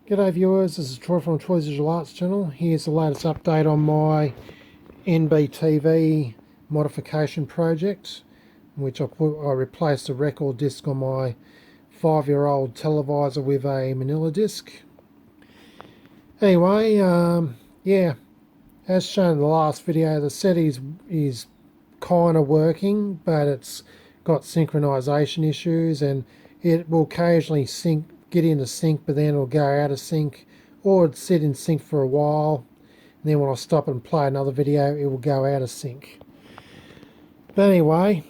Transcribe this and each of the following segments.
G'day viewers, this is Troy from Troy's Visual Arts channel. Here's the latest update on my NBTV modification project, in which I replaced a record disc on my 5-year-old televisor with a manila disc. Anyway, yeah, as shown in the last video, the set is kind of working, but it's got synchronization issues, and it will occasionally get into sync, but then it'll go out of sync, or it'll sit in sync for a while, and then when I stop and play another video, it will go out of sync. But anyway,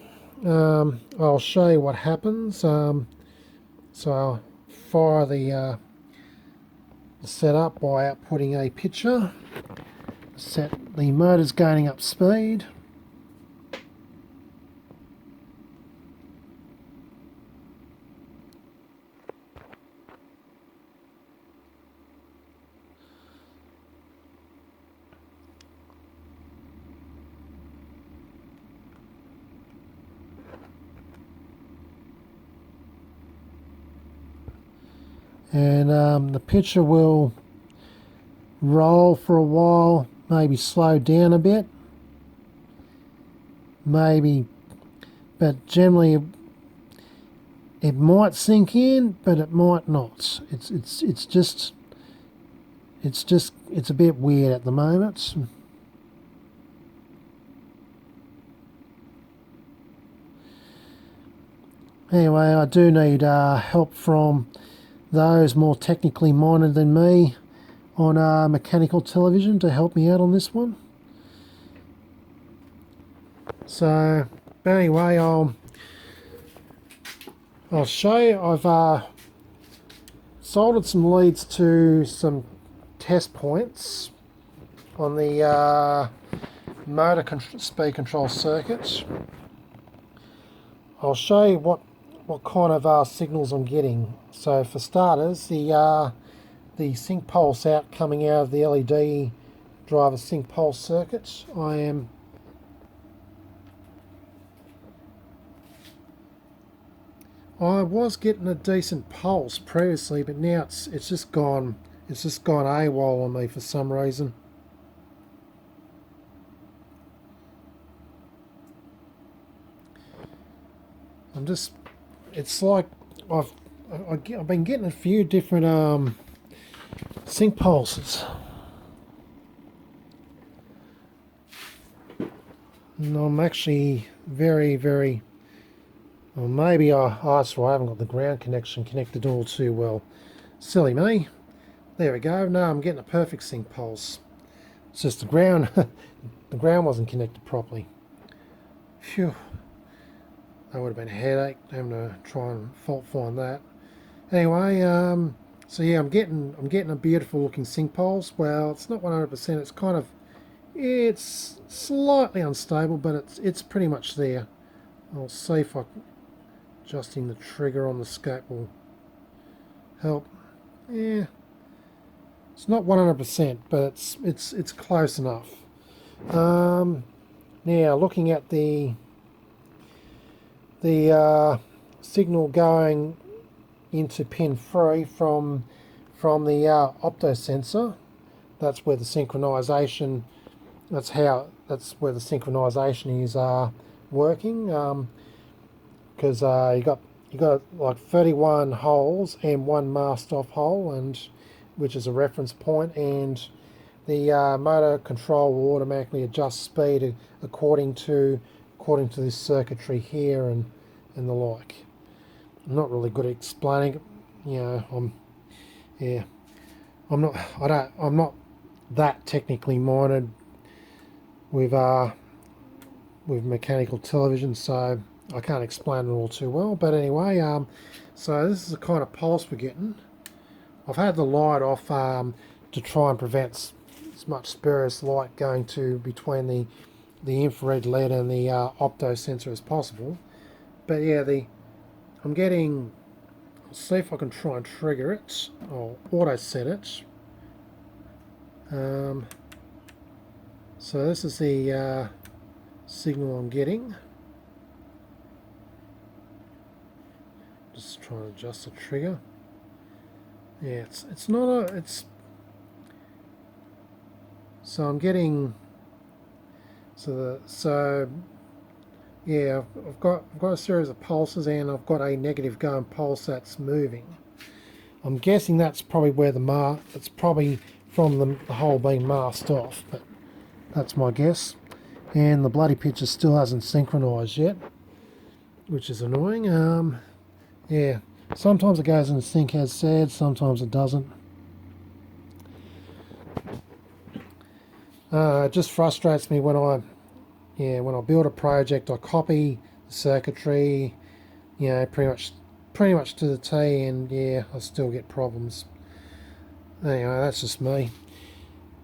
I'll show you what happens. So I'll fire the setup by outputting a picture. Set the motor's gaining up speed. And the picture will roll for a while, maybe slow down a bit, maybe, but generally it might sink in, but it might not. It's a bit weird at the moment. Anyway, I do need help from those more technically minded than me on mechanical television to help me out on this one. So, but anyway, I'll show you. I've soldered some leads to some test points on the motor speed control circuit. I'll show you what kind of signals I'm getting. So for starters, the sync pulse out coming out of the LED driver sync pulse circuit, I was getting a decent pulse previously, but now it's just gone AWOL on me for some reason. It's like I've been getting a few different sync pulses, and I'm actually very, well, maybe that's why I haven't got the ground connection connected all too well. Silly me. There we go. No, I'm getting a perfect sync pulse. It's just the ground the ground wasn't connected properly. Phew. That would have been a headache, having to try and fault find that. Anyway, so yeah, I'm getting a beautiful looking sync pulse. Well, it's not 100%. It's kind of, it's slightly unstable, but it's pretty much there. I'll see if adjusting the trigger on the scope will help. Yeah, it's not 100%, but it's close enough. Now looking at the signal going into pin 3 from the opto sensor, that's where the synchronization, that's where the synchronization is working, because you got like 31 holes and one masked off hole, and which is a reference point, and the motor control will automatically adjust speed according to this circuitry here and the like. I'm not really good at explaining it, you know. I'm not that technically minded with mechanical television, so I can't explain it all too well. But anyway, so this is the kind of pulse we're getting. I've had the light off to try and prevent as much spurious light going between the infrared LED and the opto sensor as possible. But yeah, I'm getting, I'll see if I can try and trigger it, or auto set it. So this is the signal I'm getting. Just trying to adjust the trigger. Yeah, it's not a, it's, so I'm getting, so yeah, I've got a series of pulses, and I've got a negative going pulse that's moving. I'm guessing that's probably where it's probably from the hole being masked off, but that's my guess. And the bloody picture still hasn't synchronized yet, which is annoying. Yeah, sometimes it goes in sync as said, sometimes it doesn't. It just frustrates me when I build a project, I copy the circuitry, pretty much to the T, and yeah, I still get problems. Anyway, that's just me.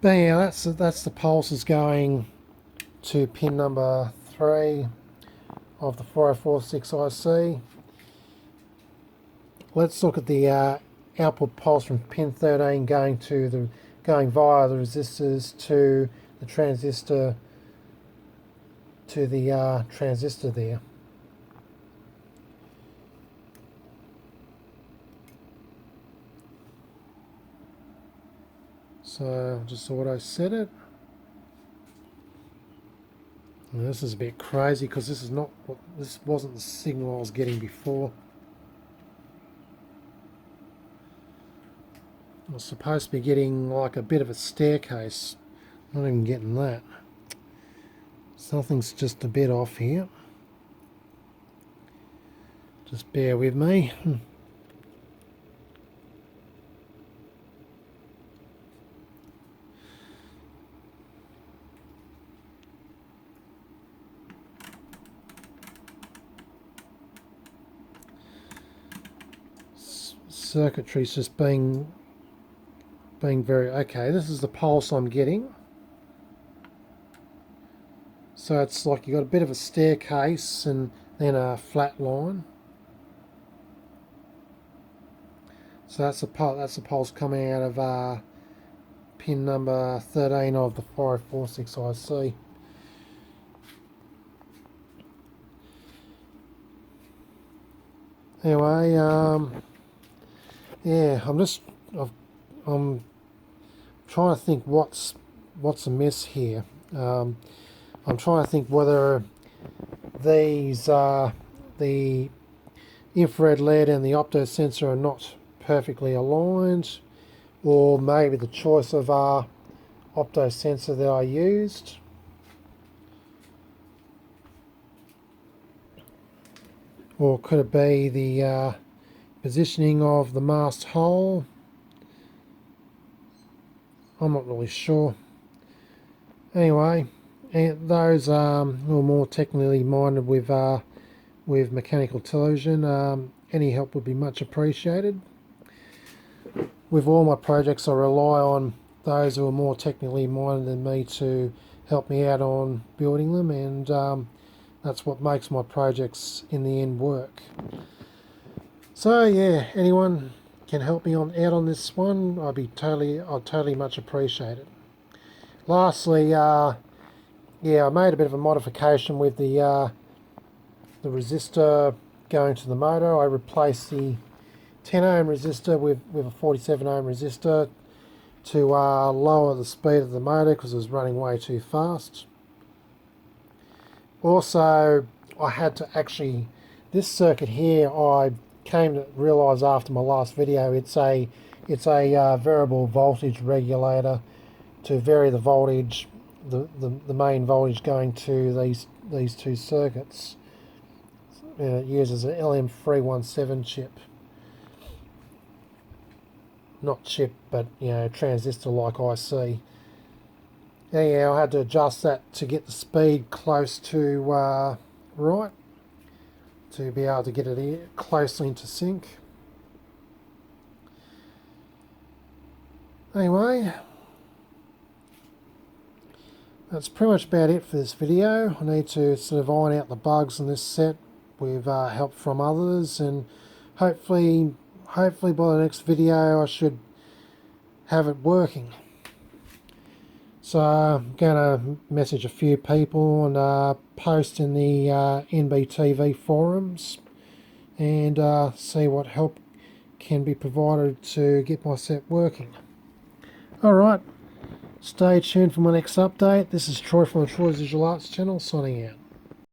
But yeah, that's the pulses going to pin number 3 of the 4046 IC. Let's look at the output pulse from pin 13 going via the resistors to the transistor transistor there. So I'll just auto set it. And this is a bit crazy because this wasn't the signal I was getting before. I was supposed to be getting like a bit of a staircase. Not even getting that. Something's just a bit off here. Just bear with me. Circuitry's just being very okay. This is the pulse I'm getting. So it's like you got a bit of a staircase and then a flat line. So that's the pulse coming out of pin number 13 of the 4046 IC. Anyway, yeah, I'm trying to think what's amiss here. I'm trying to think whether these the infrared LED and the opto sensor are not perfectly aligned, or maybe the choice of opto sensor that I used. Or could it be the positioning of the masked hole? I'm not really sure. Anyway, and those who are more technically minded with mechanical television, any help would be much appreciated. With all my projects, I rely on those who are more technically minded than me to help me out on building them, and that's what makes my projects in the end work. So yeah, anyone can help me out on this one, I'd totally much appreciate it. Lastly, yeah, I made a bit of a modification with the resistor going to the motor. I replaced the 10 ohm resistor with a 47 ohm resistor to lower the speed of the motor because it was running way too fast. Also, I had to actually, this circuit here, I came to realise after my last video, it's a variable voltage regulator to vary the voltage, the main voltage going to these two circuits. It uses an LM317 chip. Not chip, but transistor like IC. Anyhow, I had to adjust that to get the speed close to right, to be able to get it closely into sync. Anyway, that's pretty much about it for this video. I need to sort of iron out the bugs in this set with help from others, and hopefully by the next video I should have it working. So I'm going to message a few people and post in the NBTV forums and see what help can be provided to get my set working. Alright, stay tuned for my next update. This is Troy from the Troy's Visual Arts channel, signing out.